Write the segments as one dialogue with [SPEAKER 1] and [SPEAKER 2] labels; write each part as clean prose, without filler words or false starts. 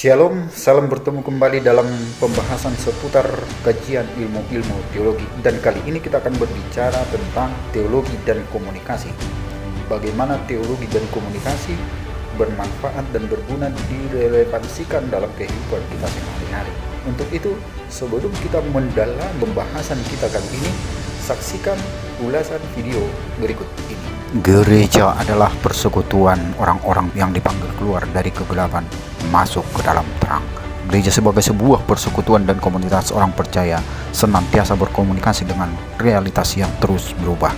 [SPEAKER 1] Shalom, salam bertemu kembali dalam pembahasan seputar kajian ilmu-ilmu teologi. Dan kali ini kita akan berbicara tentang teologi dan komunikasi. Bagaimana teologi dan komunikasi bermanfaat dan berguna direlevansikan dalam kehidupan kita sehari-hari. Untuk itu, sebelum kita mendalam pembahasan kita kali ini, saksikan ulasan video berikut ini. Gereja adalah persekutuan orang-orang yang dipanggil keluar dari kegelapan masuk ke dalam terang. Gereja sebagai sebuah persekutuan dan komunitas orang percaya senantiasa berkomunikasi dengan realitas yang terus berubah.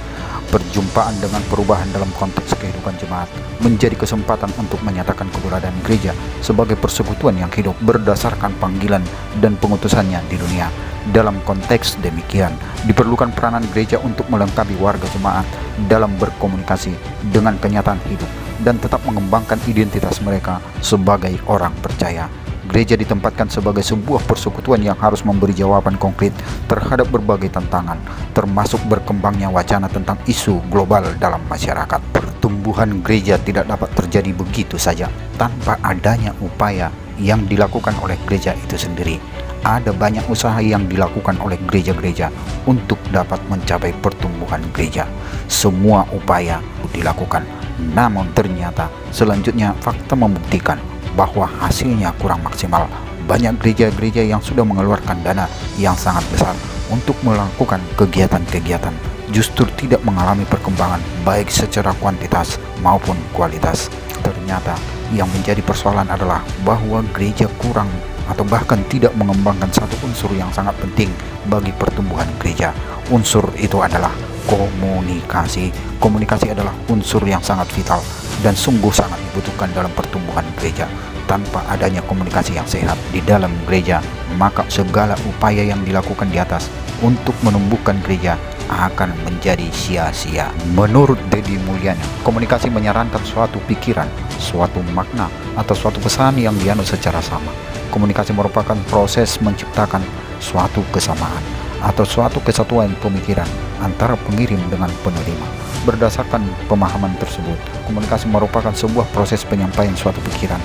[SPEAKER 1] Perjumpaan dengan perubahan dalam konteks kehidupan jemaat menjadi kesempatan untuk menyatakan keberadaan gereja sebagai persekutuan yang hidup berdasarkan panggilan dan pengutusannya di dunia. Dalam konteks demikian, diperlukan peranan gereja untuk melengkapi warga jemaat dalam berkomunikasi dengan kenyataan hidup dan tetap mengembangkan identitas mereka sebagai orang percaya. Gereja ditempatkan sebagai sebuah persekutuan yang harus memberi jawaban konkret terhadap berbagai tantangan, termasuk berkembangnya wacana tentang isu global dalam masyarakat. Pertumbuhan gereja tidak dapat terjadi begitu saja tanpa adanya upaya yang dilakukan oleh gereja itu sendiri. Ada banyak usaha yang dilakukan oleh gereja-gereja untuk dapat mencapai pertumbuhan gereja. Semua upaya dilakukan, namun ternyata selanjutnya fakta membuktikan bahwa hasilnya kurang maksimal. Banyak gereja-gereja yang sudah mengeluarkan dana yang sangat besar untuk melakukan kegiatan-kegiatan justru tidak mengalami perkembangan baik secara kuantitas maupun kualitas. Ternyata yang menjadi persoalan adalah bahwa gereja kurang atau bahkan tidak mengembangkan satu unsur yang sangat penting bagi pertumbuhan gereja. Unsur itu adalah komunikasi. Komunikasi adalah unsur yang sangat vital dan sungguh sangat dibutuhkan dalam pertumbuhan gereja. Tanpa adanya komunikasi yang sehat di dalam gereja, maka segala upaya yang dilakukan di atas untuk menumbuhkan gereja akan menjadi sia-sia. Menurut Deddy Mulyana, komunikasi menyarankan suatu pikiran, suatu makna, atau suatu pesan yang dianut secara sama. Komunikasi merupakan proses menciptakan suatu kesamaan atau suatu kesatuan pemikiran antara pengirim dengan penerima. Berdasarkan pemahaman tersebut, komunikasi merupakan sebuah proses penyampaian suatu pikiran,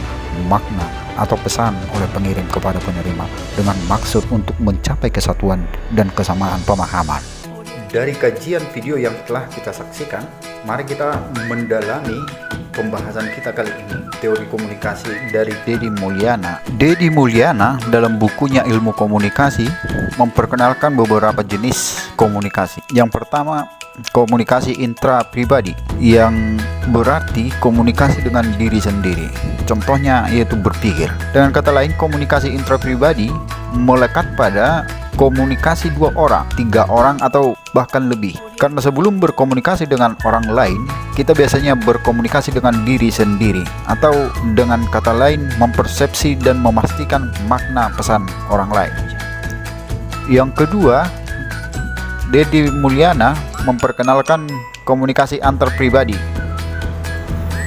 [SPEAKER 1] makna, atau pesan oleh pengirim kepada penerima dengan maksud untuk mencapai kesatuan dan kesamaan pemahaman. Dari kajian video yang telah kita saksikan, mari kita mendalami pembahasan kita kali ini, teori komunikasi dari Deddy Mulyana. Deddy Mulyana dalam bukunya Ilmu Komunikasi memperkenalkan beberapa jenis komunikasi. Yang pertama, komunikasi intrapribadi, yang berarti komunikasi dengan diri sendiri. Contohnya yaitu berpikir. Dengan kata lain, komunikasi intrapribadi melekat pada komunikasi 2 orang, 3 orang, atau bahkan lebih. Karena sebelum berkomunikasi dengan orang lain, kita biasanya berkomunikasi dengan diri sendiri, atau dengan kata lain mempersepsi dan memastikan makna pesan orang lain. Yang kedua, Deddy Mulyana memperkenalkan komunikasi antar pribadi.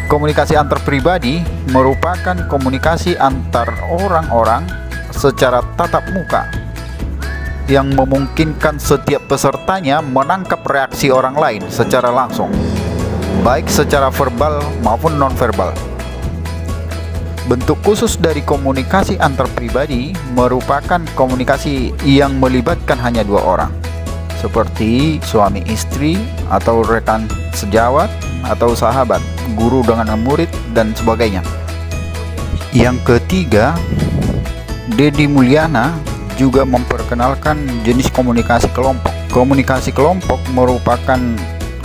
[SPEAKER 1] Komunikasi antar pribadi merupakan komunikasi antar orang-orang secara tatap muka yang memungkinkan setiap pesertanya menangkap reaksi orang lain secara langsung, baik secara verbal maupun non-verbal. Bentuk khusus dari komunikasi antar pribadi merupakan komunikasi yang melibatkan hanya 2 orang, seperti suami istri, atau rekan sejawat, atau sahabat, guru dengan murid, dan sebagainya. Yang ketiga, Deddy Mulyana juga memperkenalkan jenis komunikasi kelompok. Komunikasi kelompok merupakan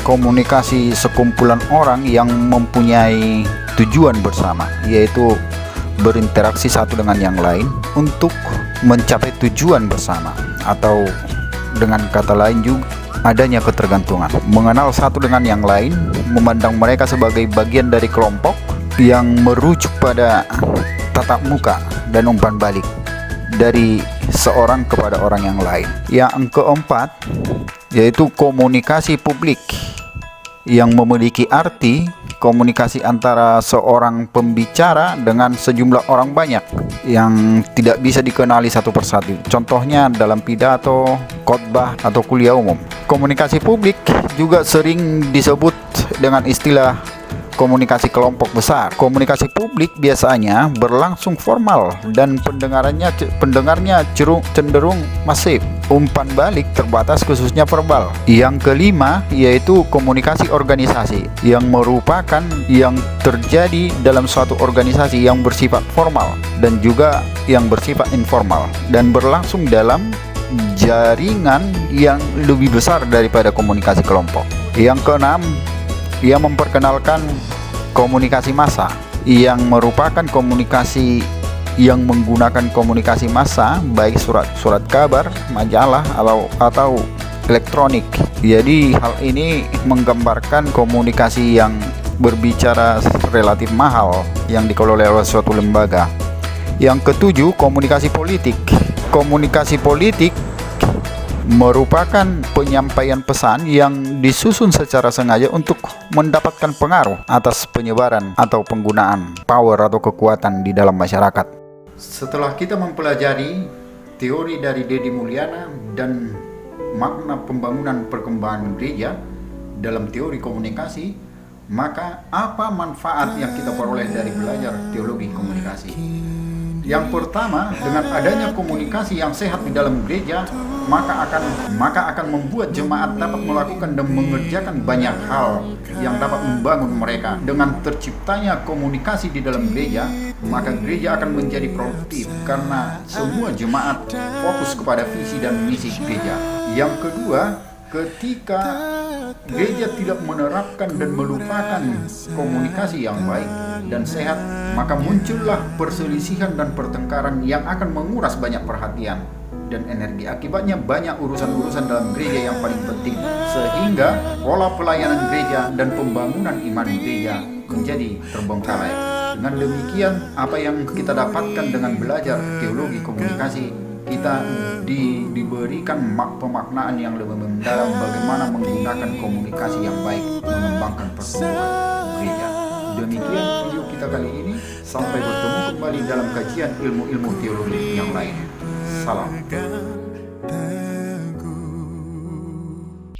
[SPEAKER 1] komunikasi sekumpulan orang yang mempunyai tujuan bersama, yaitu berinteraksi satu dengan yang lain untuk mencapai tujuan bersama, atau dengan kata lain juga adanya ketergantungan. Mengenal satu dengan yang lain, memandang mereka sebagai bagian dari kelompok yang merujuk pada tatap muka dan umpan balik dari seorang kepada orang yang lain. Yang keempat, yaitu komunikasi publik, yang memiliki arti komunikasi antara seorang pembicara dengan sejumlah orang banyak yang tidak bisa dikenali satu persatu. Contohnya dalam pidato, khotbah, atau kuliah umum. Komunikasi publik juga sering disebut dengan istilah komunikasi kelompok besar. Komunikasi publik biasanya berlangsung formal dan pendengarnya cenderung masif. Umpan balik terbatas khususnya verbal. Yang kelima yaitu komunikasi organisasi, yang merupakan yang terjadi dalam suatu organisasi yang bersifat formal dan juga yang bersifat informal dan berlangsung dalam jaringan yang lebih besar daripada komunikasi kelompok. Yang keenam, ia memperkenalkan komunikasi massa, yang merupakan komunikasi yang menggunakan komunikasi massa, baik surat kabar, majalah atau elektronik. Jadi hal ini menggambarkan komunikasi yang berbicara relatif mahal yang dikelola oleh suatu lembaga. Yang ketujuh, komunikasi politik. Komunikasi politik merupakan penyampaian pesan yang disusun secara sengaja untuk mendapatkan pengaruh atas penyebaran atau penggunaan power atau kekuatan di dalam masyarakat. Setelah kita mempelajari teori dari Deddy Mulyana dan makna pembangunan perkembangan gereja dalam teori komunikasi, maka apa manfaat yang kita peroleh dari belajar teologi komunikasi? Yang pertama, dengan adanya komunikasi yang sehat di dalam gereja, maka akan membuat jemaat dapat melakukan dan mengerjakan banyak hal yang dapat membangun mereka. Dengan terciptanya komunikasi di dalam gereja, maka gereja akan menjadi produktif karena semua jemaat fokus kepada visi dan misi gereja. Yang kedua, ketika gereja tidak menerapkan dan melupakan komunikasi yang baik dan sehat, maka muncullah perselisihan dan pertengkaran yang akan menguras banyak perhatian dan energi. Akibatnya banyak urusan-urusan dalam gereja yang paling penting, sehingga pola pelayanan gereja dan pembangunan iman gereja menjadi terbengkalai. Dengan demikian, apa yang kita dapatkan dengan belajar teologi komunikasi, kita diberikan pemaknaan yang lebih mendalam bagaimana menggunakan komunikasi yang baik mengembangkan pertumbuhan gereja. Demikian video kita kali ini. Sampai bertemu kembali dalam kajian ilmu-ilmu teologi yang lain. Salam.